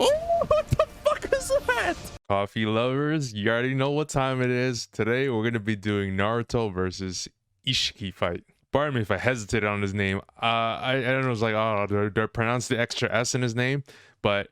Oh, what the fuck is that? Coffee lovers, you already know what time it is. Today we're gonna be doing Naruto versus Ishiki fight. Pardon me if I hesitated on his name. I don't know. It's like, oh, do I pronounce the extra S in his name? But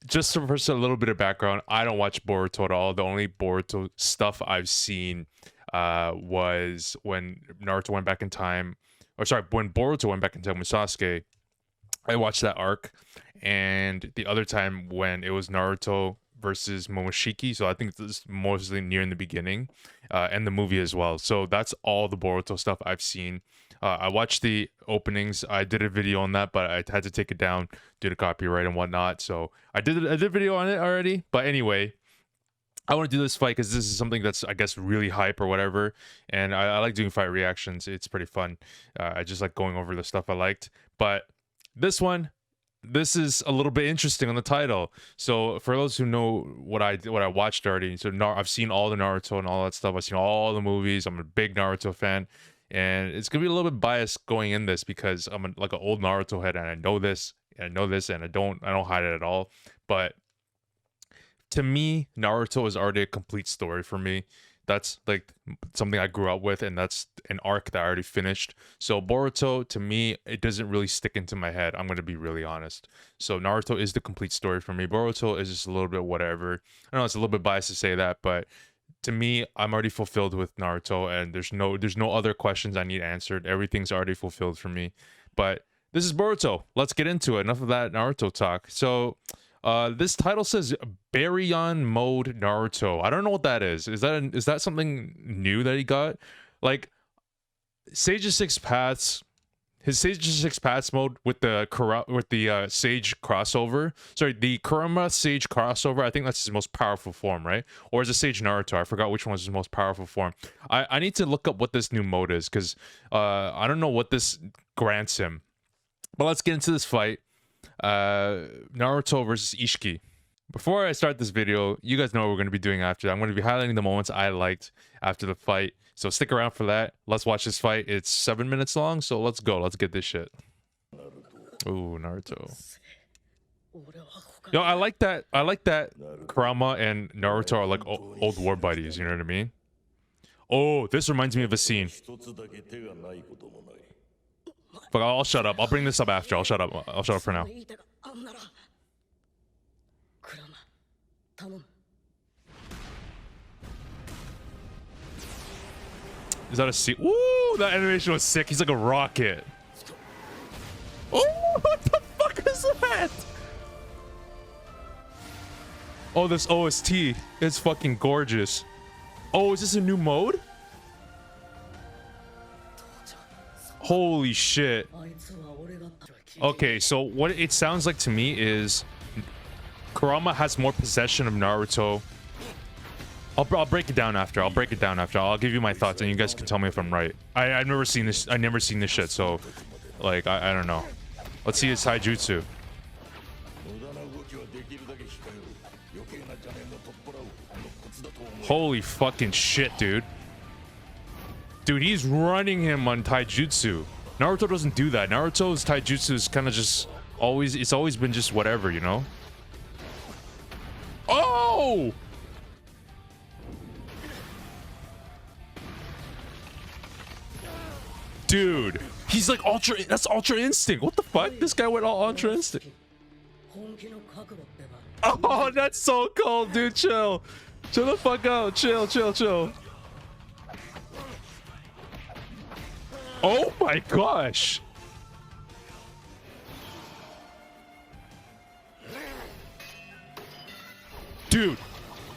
just for a little bit of background, I don't watch Boruto at all. The only Boruto stuff I've seen was when Naruto went back in time, or sorry, when Boruto went back in time with Sasuke. I watched that arc, and the other time when it was Naruto versus Momoshiki, so I think this is mostly near in the beginning, and the movie as well. So that's all the Boruto stuff I've seen. I watched the openings. I did a video on that, but I had to take it down due to copyright and whatnot. So I did a video on it already. But anyway, I want to do this fight because this is something that's, I guess, really hype or whatever. And I like doing fight reactions. It's pretty fun. I just like going over the stuff I liked. But this is a little bit interesting on the title. So for those who know what I watched already, so I've seen all the Naruto and all that stuff. I've seen all the movies. I'm a big Naruto fan, and it's gonna be a little bit biased going in this because I'm like an old Naruto head, and I know this, and I don't hide it at all. But to me, Naruto is already a complete story for me. That's like something I grew up with, and that's an arc that I already finished. So Boruto, to me, it doesn't really stick into my head. I'm going to be really honest. So Naruto is the complete story for me. Boruto is just a little bit whatever. I know it's a little bit biased to say that, but to me, I'm already fulfilled with Naruto, and there's no other questions I need answered. Everything's already fulfilled for me. But this is Boruto. Let's get into it. Enough of that Naruto talk. So this title says Baryon Mode Naruto. I don't know what that is. Is that something new that he got? Like Sage of Six Paths, his Sage of Six Paths mode with the Sage crossover. Sorry, the Kurama Sage crossover. I think that's his most powerful form, right? Or is it Sage Naruto? I forgot which one was his most powerful form. I need to look up what this new mode is because I don't know what this grants him. But let's get into this fight. Naruto versus Ishiki. Before I start this video, you guys know what we're going to be doing after. I'm going to be highlighting the moments I liked after the fight. So stick around for that. Let's watch this fight. It's 7 minutes long, so let's go. Let's get this shit. Ooh, Naruto. Yo, I like that Kurama and Naruto are like old war buddies, you know what I mean? Oh, this reminds me of a scene. But I'll shut up. I'll bring this up after. I'll shut up. I'll shut up for now. Is that a scene? Ooh, that animation was sick. He's like a rocket. Oh, what the fuck is that? Oh, this OST. It's fucking gorgeous. Oh, is this a new mode? Holy shit. Okay, so what it sounds like to me is Kurama has more possession of Naruto. I'll break it down after. I'll give you my thoughts and you guys can tell me if I'm right. I've never seen this. I've never seen this shit, so like I don't know. Let's see his Taijutsu. Holy fucking shit, dude. Dude, he's running him on Taijutsu. Naruto doesn't do that. Naruto's Taijutsu is kind of just always... It's always been just whatever, you know? Oh! Dude, he's like ultra... That's Ultra Instinct. What the fuck? This guy went all Ultra Instinct. Oh, that's so cold, dude. Chill. Chill the fuck out. Chill. Oh my gosh. Dude,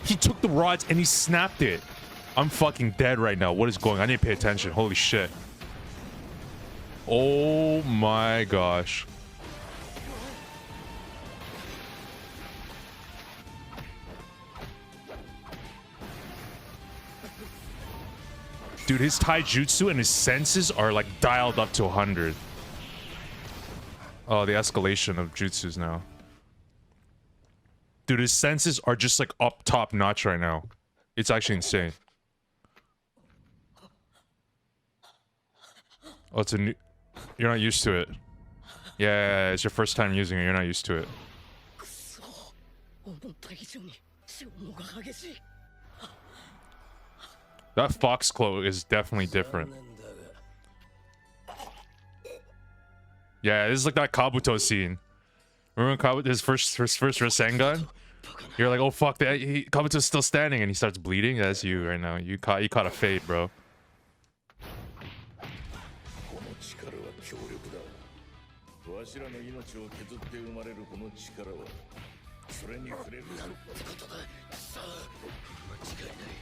he took the rods and he snapped it. I'm fucking dead right now. What is going on? I need to pay attention. Holy shit. Oh my gosh. Dude, his Taijutsu and his senses are like dialed up to 100. Oh, the escalation of jutsus now. Dude, his senses are just like up top notch right now. It's actually insane. Oh, it's a new... You're not used to it. Yeah, it's your first time using it. You're not used to it. That fox cloak is definitely different. Yeah, this is like that Kabuto scene. Remember Kabuto, his first Rasengan? You're like, oh fuck, Kabuto's still standing, and he starts bleeding. That's you right now. You caught a fade, bro.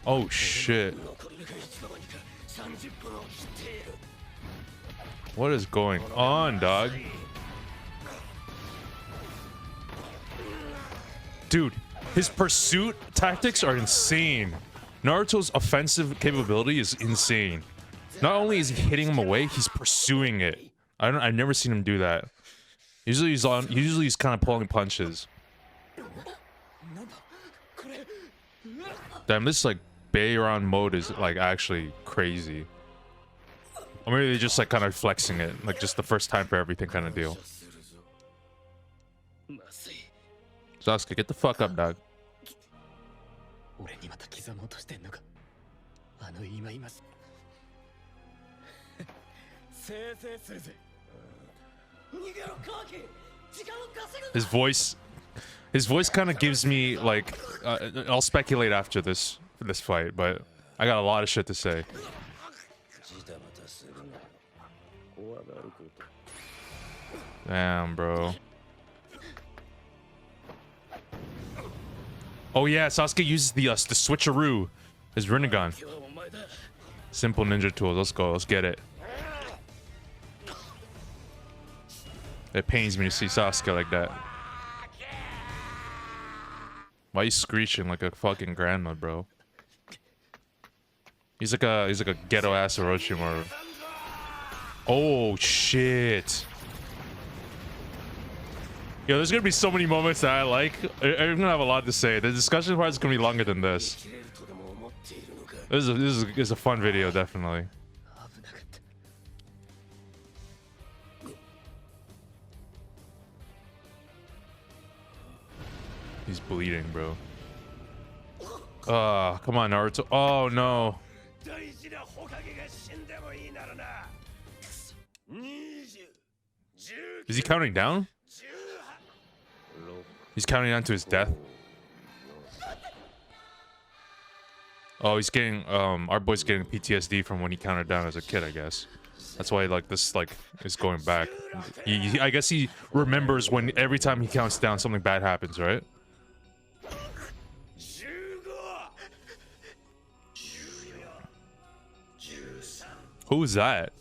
Oh shit. What is going on, dog? Dude, his pursuit tactics are insane. Naruto's offensive capability is insane. Not only is he hitting him away, he's pursuing it. I've never seen him do that. Usually he's kind of pulling punches. Damn, this like Baryon Mode is like actually crazy. Or maybe they're just like kind of flexing it, like just the first time for everything kind of deal. Sasuke, get the fuck up, dog. His voice kind of gives me like I'll speculate after this fight, but I got a lot of shit to say. Damn, bro. Oh yeah, Sasuke uses the switcheroo, his Rinnegan. Simple ninja tools. Let's go. Let's get it. It pains me to see Sasuke like that. Why are you screeching like a fucking grandma, bro? He's like a ghetto ass Orochimaru. Oh shit. Yo, there's gonna be so many moments that I like. I'm gonna have a lot to say. The discussion part is gonna be longer than this. This is a fun video, definitely. He's bleeding, bro. Come on, Naruto. Oh no. Is he counting down? He's counting down to his death. Oh, he's getting our boy's getting PTSD from when he counted down as a kid, I guess. That's why like this like is going back. I guess he remembers when every time he counts down something bad happens, right? Who's that?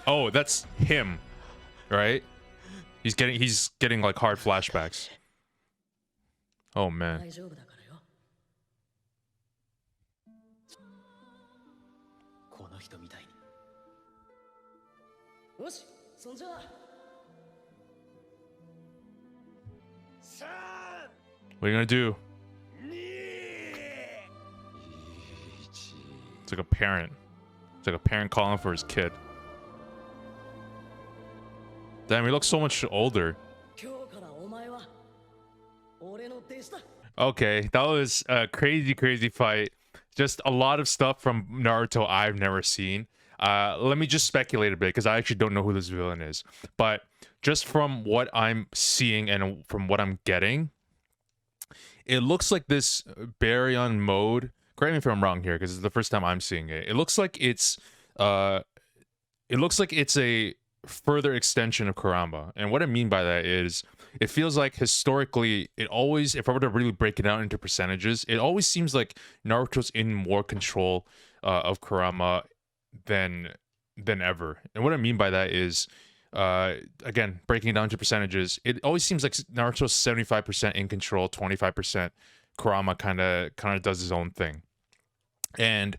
Oh, that's him, right? He's getting like hard flashbacks. Oh man. What are you gonna do? It's like a parent. It's like a parent calling for his kid. Damn, he looks so much older. Okay, that was a crazy fight. Just a lot of stuff from Naruto I've never seen. Let me just speculate a bit because I actually don't know who this villain is. But just from what I'm seeing and from what I'm getting, it looks like this Baryon Mode. Correct me if I'm wrong here because it's the first time I'm seeing it. It looks like it's a further extension of Kurama. And what I mean by that is it feels like historically it always, if I were to really break it down into percentages, it always seems like Naruto's in more control of Kurama than ever. And what I mean by that is again, breaking it down to percentages, it always seems like Naruto's 75% in control, 25% Kurama kind of does his own thing. And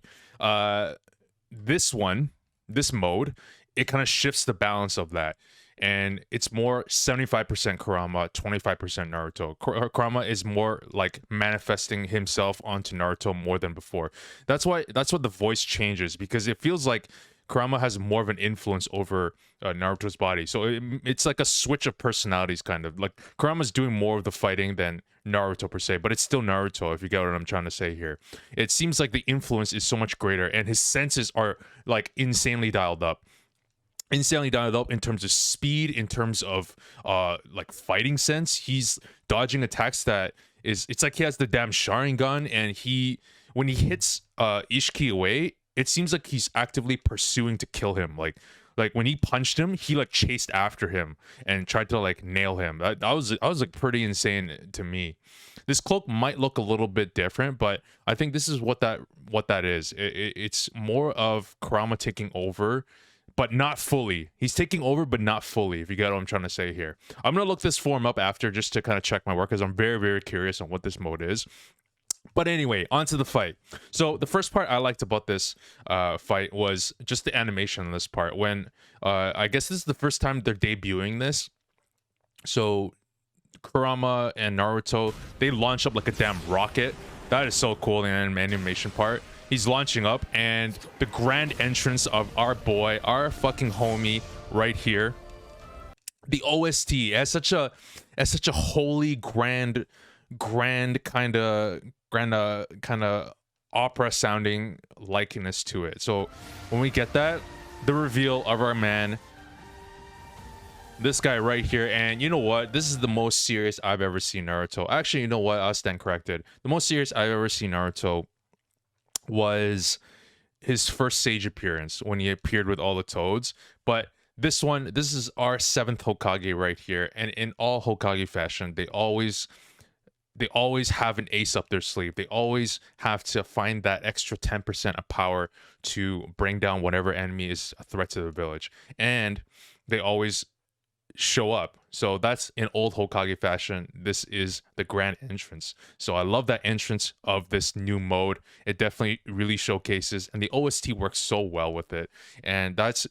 this mode, it kind of shifts the balance of that, and it's more 75% Kurama, 25% Naruto. Kurama is more like manifesting himself onto Naruto more than before. That's what the voice changes, because it feels like Kurama has more of an influence over Naruto's body. So it's like a switch of personalities, kind of. Like, Kurama's doing more of the fighting than Naruto per se, but it's still Naruto, if you get what I'm trying to say here. It seems like the influence is so much greater, and his senses are, like, insanely dialed up in terms of speed, in terms of like fighting sense. He's dodging attacks that it's like he has the damn Sharingan, and when he hits Ishiki away, it seems like he's actively pursuing to kill him. Like when he punched him, he like chased after him and tried to like nail him. That was like pretty insane to me. This cloak might look a little bit different, but I think this is what that is. It's more of Kurama taking over, but not fully. He's taking over, but not fully, if you get what I'm trying to say here. I'm going to look this form up after just to kind of check my work, because I'm very, very curious on what this mode is. But anyway, on to the fight. So the first part I liked about this fight was just the animation in this part. When, I guess this is the first time they're debuting this. So Kurama and Naruto, they launch up like a damn rocket. That is so cool in the animation part. He's launching up, and the grand entrance of our boy, our fucking homie right here. The OST as such a holy grand kind of opera sounding likeness to it. So when we get that, the reveal of our man, this guy right here, and you know what? This is the most serious I've ever seen Naruto. Actually, you know what? I'll stand corrected. The most serious I've ever seen Naruto was his first Sage appearance, when he appeared with all the toads. But this is our 7th Hokage right here, and in all Hokage fashion, they always have an ace up their sleeve. They always have to find that extra 10% of power to bring down whatever enemy is a threat to the village, and they always show up. So that's in old Hokage fashion. This is the grand entrance. So I love that entrance of this new mode. It definitely really showcases, and the OST works so well with it, and that's a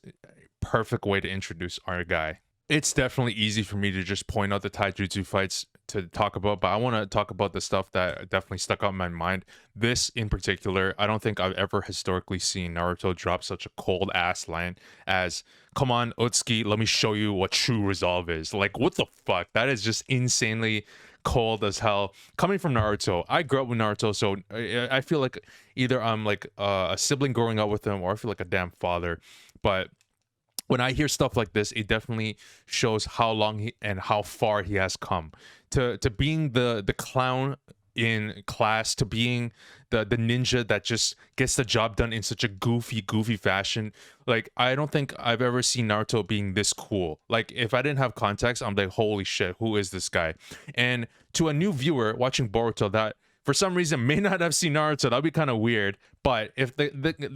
perfect way to introduce our guy. It's definitely easy for me to just point out the Taijutsu fights to talk about, but I want to talk about the stuff that definitely stuck out in my mind. This in particular, I don't think I've ever historically seen Naruto drop such a cold ass line as, "Come on, Utsuki, let me show you what true resolve is." Like, what the fuck? That is just insanely cold as hell coming from Naruto. I grew up with Naruto, so I feel like either I'm like a sibling growing up with him, or I feel like a damn father. But when I hear stuff like this, it definitely shows how long and how far he has come. To being the clown in class, to being the ninja that just gets the job done in such a goofy fashion. Like, I don't think I've ever seen Naruto being this cool. Like, if I didn't have context, I'm like, holy shit, who is this guy? And to a new viewer watching Boruto that for some reason may not have seen Naruto, that'd be kind of weird. But if the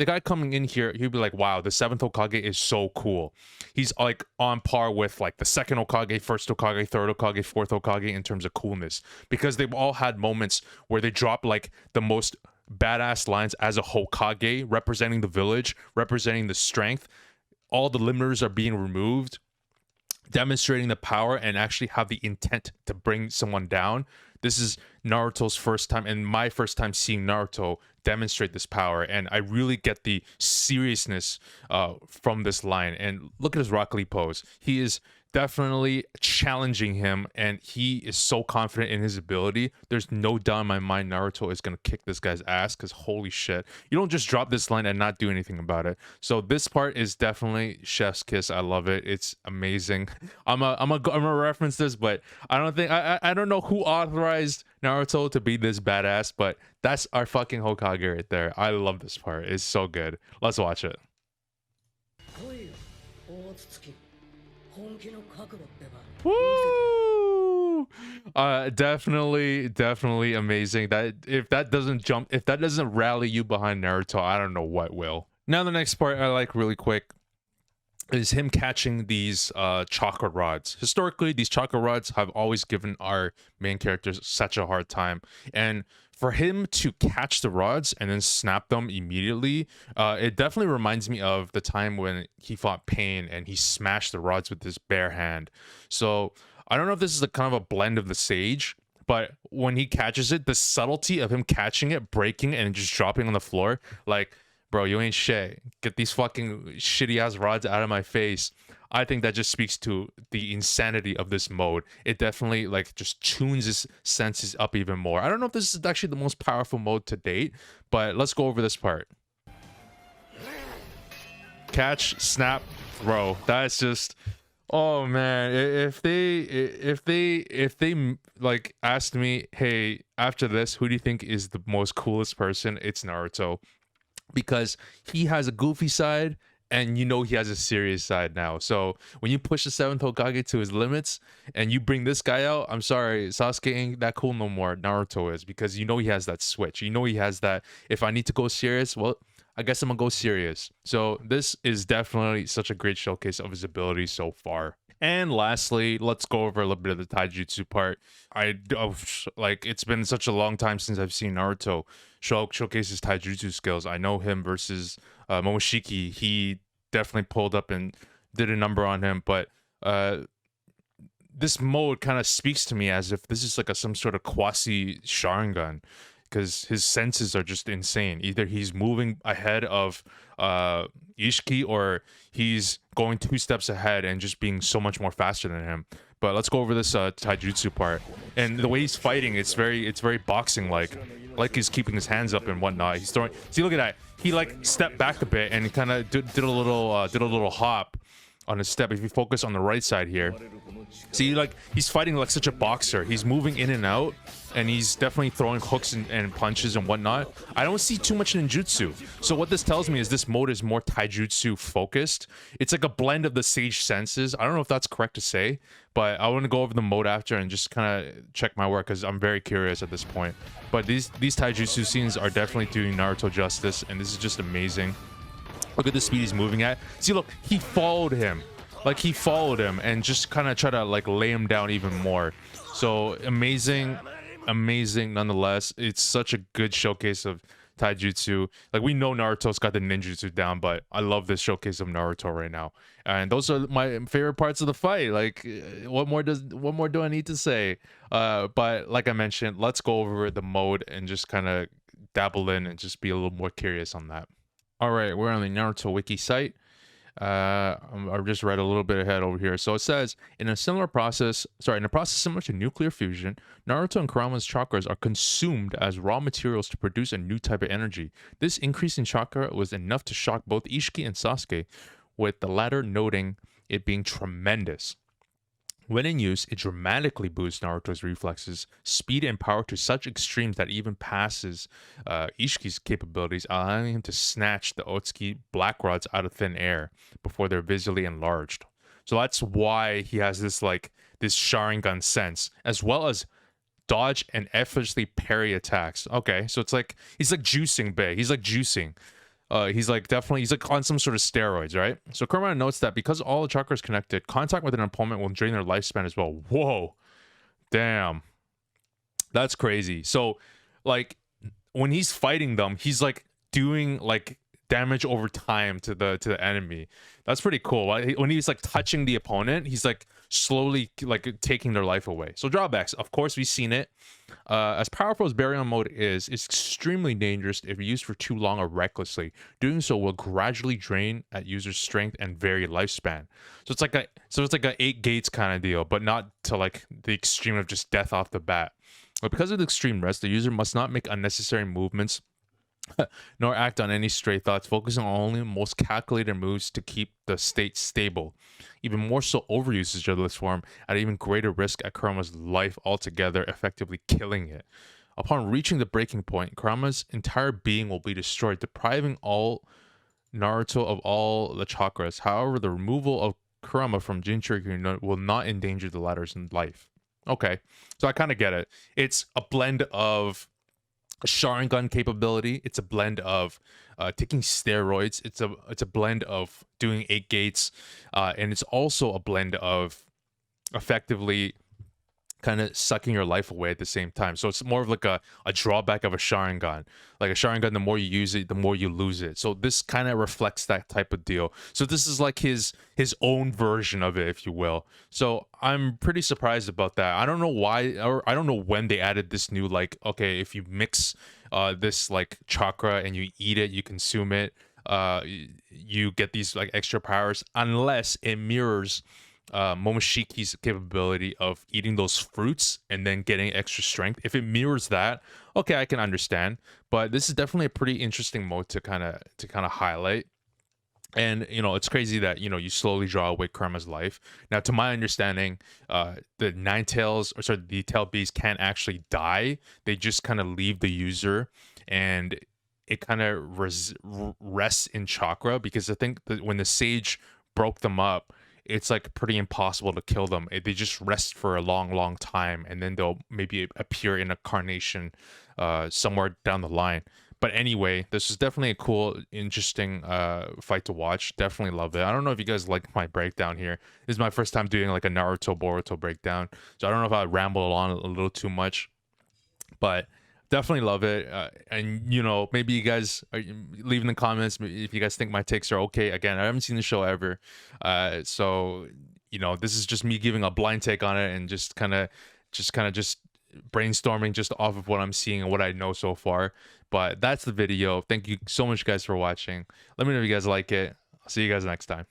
guy coming in here, he'd be like, wow, the 7th Hokage is so cool. He's like on par with like the 2nd Hokage, 1st Hokage, 3rd Hokage, 4th Hokage in terms of coolness, because they've all had moments where they drop like the most badass lines as a Hokage, representing the village, representing the strength. All the limiters are being removed, demonstrating the power and actually have the intent to bring someone down. This is Naruto's first time, and my first time seeing Naruto demonstrate this power, and I really get the seriousness from this line. And look at his Rock Lee pose. He is definitely challenging him, and he is so confident in his ability. There's no doubt in my mind Naruto is going to kick this guy's ass, because holy shit, you don't just drop this line and not do anything about it. So this part is definitely chef's kiss. I love it. It's amazing. I'm gonna reference this, but I don't think I don't know who authorized Naruto to be this badass, but that's our fucking Hokage right there. I love this part. It's so good. Let's watch it. Woo! Definitely amazing. That if that doesn't rally you behind Naruto, I don't know what will. Now the next part I like really quick is him catching these chakra rods. Historically, these chakra rods have always given our main characters such a hard time, and for him to catch the rods and then snap them immediately, it definitely reminds me of the time when he fought Pain and he smashed the rods with his bare hand. So I don't know if this is a kind of a blend of the Sage, but when he catches it, the subtlety of him catching it, breaking, and just dropping on the floor, like, bro, you ain't shit. Get these fucking shitty ass rods out of my face. I think that just speaks to the insanity of this mode. It definitely like just tunes his senses up even more. I don't know if this is actually the most powerful mode to date, but let's go over this part. Catch, snap, throw. That's just, oh man. If they like asked me, hey, after this, who do you think is the most coolest person? It's Naruto, because he has a goofy side and you know he has a serious side now. So when you push the seventh Hokage to his limits and you bring this guy out, I'm sorry, Sasuke ain't that cool no more. Naruto is, because you know he has that switch. You know he has that, if I need to go serious, well, I guess I'm gonna go serious. So this is definitely such a great showcase of his abilities so far. And lastly, let's go over a little bit of the taijutsu part. Like, it's been such a long time since I've seen Naruto showcase his taijutsu skills. I know him versus Momoshiki. He definitely pulled up and did a number on him, but this mode kind of speaks to me as if this is like some sort of quasi Sharingan, because his senses are just insane. Either he's moving ahead of Ishiki, or he's going 2 steps ahead and just being so much more faster than him. But let's go over this taijutsu part. And the way he's fighting, it's very boxing like he's keeping his hands up and whatnot. He's throwing. See, look at that. He like stepped back a bit and kind of did a little hop on his step. If you focus on the right side here, see, like, he's fighting like such a boxer. He's moving in and out, and he's definitely throwing hooks and punches and whatnot. I don't see too much ninjutsu. So what this tells me is this mode is more taijutsu focused. It's like a blend of the sage senses. I don't know if that's correct to say, but I want to go over the mode after and just kind of check my work, because I'm very curious at this point. But these taijutsu scenes are definitely doing Naruto justice, and this is just amazing. Look at the speed he's moving at. See, look, he followed him. Like, he followed him and just kind of try to like lay him down even more. So amazing nonetheless. It's such a good showcase of taijutsu. Like, we know Naruto's got the ninjutsu down, but I love this showcase of Naruto right now. And those are my favorite parts of the fight. Like, what more do I need to say? But like I mentioned, let's go over the mode and just kind of dabble in and just be a little more curious on that. All right, we're on the Naruto wiki site. I've just read a little bit ahead over here. So it says, in a process similar to nuclear fusion, Naruto and Kurama's chakras are consumed as raw materials to produce a new type of energy. This increase in chakra was enough to shock both Ishiki and Sasuke, with the latter noting it being tremendous. When in use, it dramatically boosts Naruto's reflexes, speed, and power to such extremes that even passes Ishiki's capabilities, allowing him to snatch the Otsuki black rods out of thin air before they're visually enlarged. So that's why he has this Sharingan sense, as well as dodge and effortlessly parry attacks. Okay, so it's like he's like juicing big. He's like juicing. He's like on some sort of steroids, right? So Kurama notes that because all the chakras connected, contact with an opponent will drain their lifespan as well. Whoa, damn, that's crazy. So, like, when he's fighting them, he's like doing like damage over time to the enemy. That's pretty cool. When he's like touching the opponent, he's like slowly like taking their life away. So drawbacks, of course, we've seen it. As powerful as Baryon Mode is, it's extremely dangerous if used for too long or recklessly. Doing so will gradually drain at user's strength and vary lifespan. So it's like a 8 gates kind of deal, but not to like the extreme of just death off the bat. But because of the extreme rest, the user must not make unnecessary movements nor act on any stray thoughts, focusing on only the most calculated moves to keep the state stable. Even more so, overusage of this form at even greater risk at Kurama's life altogether, effectively killing it. Upon reaching the breaking point, Kurama's entire being will be destroyed, depriving all Naruto of all the chakras. However, the removal of Kurama from Jinchuriki will not endanger the latter's life. Okay, so I kind of get it. It's a blend of Sharingan capability. It's a blend of taking steroids. It's a blend of doing 8 gates, and it's also a blend of effectively kind of sucking your life away at the same time. So it's more of like a drawback of a Sharingan. Like a Sharingan, the more you use it, the more you lose it. So this kind of reflects that type of deal. So this is like his own version of it, if you will. So I'm pretty surprised about that. I don't know why, or I don't know when they added this new, like, okay, if you mix this like chakra and you eat it, you consume it, you get these like extra powers, unless it mirrors Momoshiki's capability of eating those fruits and then getting extra strength. If it mirrors that, okay, I can understand. But this is definitely a pretty interesting mode to kind of highlight. And it's crazy that you slowly draw away Karma's life. Now, to my understanding, the nine tails, or sorry, the tail beasts can't actually die. They just kind of leave the user, and it kind of rests in chakra, because I think that when the sage broke them up, it's like pretty impossible to kill them. They just rest for a long, long time, and then they'll maybe appear in a carnation somewhere down the line. But anyway, this is definitely a cool, interesting fight to watch. Definitely love it. I don't know if you guys like my breakdown here. This is my first time doing like a Naruto Boruto breakdown, so I don't know if I ramble on a little too much, but definitely love it. And maybe you guys leave in the comments if you guys think my takes are okay. Again, I haven't seen the show ever, so this is just me giving a blind take on it, and just kind of just brainstorming just off of what I'm seeing and what I know so far. But that's the video. Thank you so much, guys, for watching. Let me know if you guys like it. I'll see you guys next time.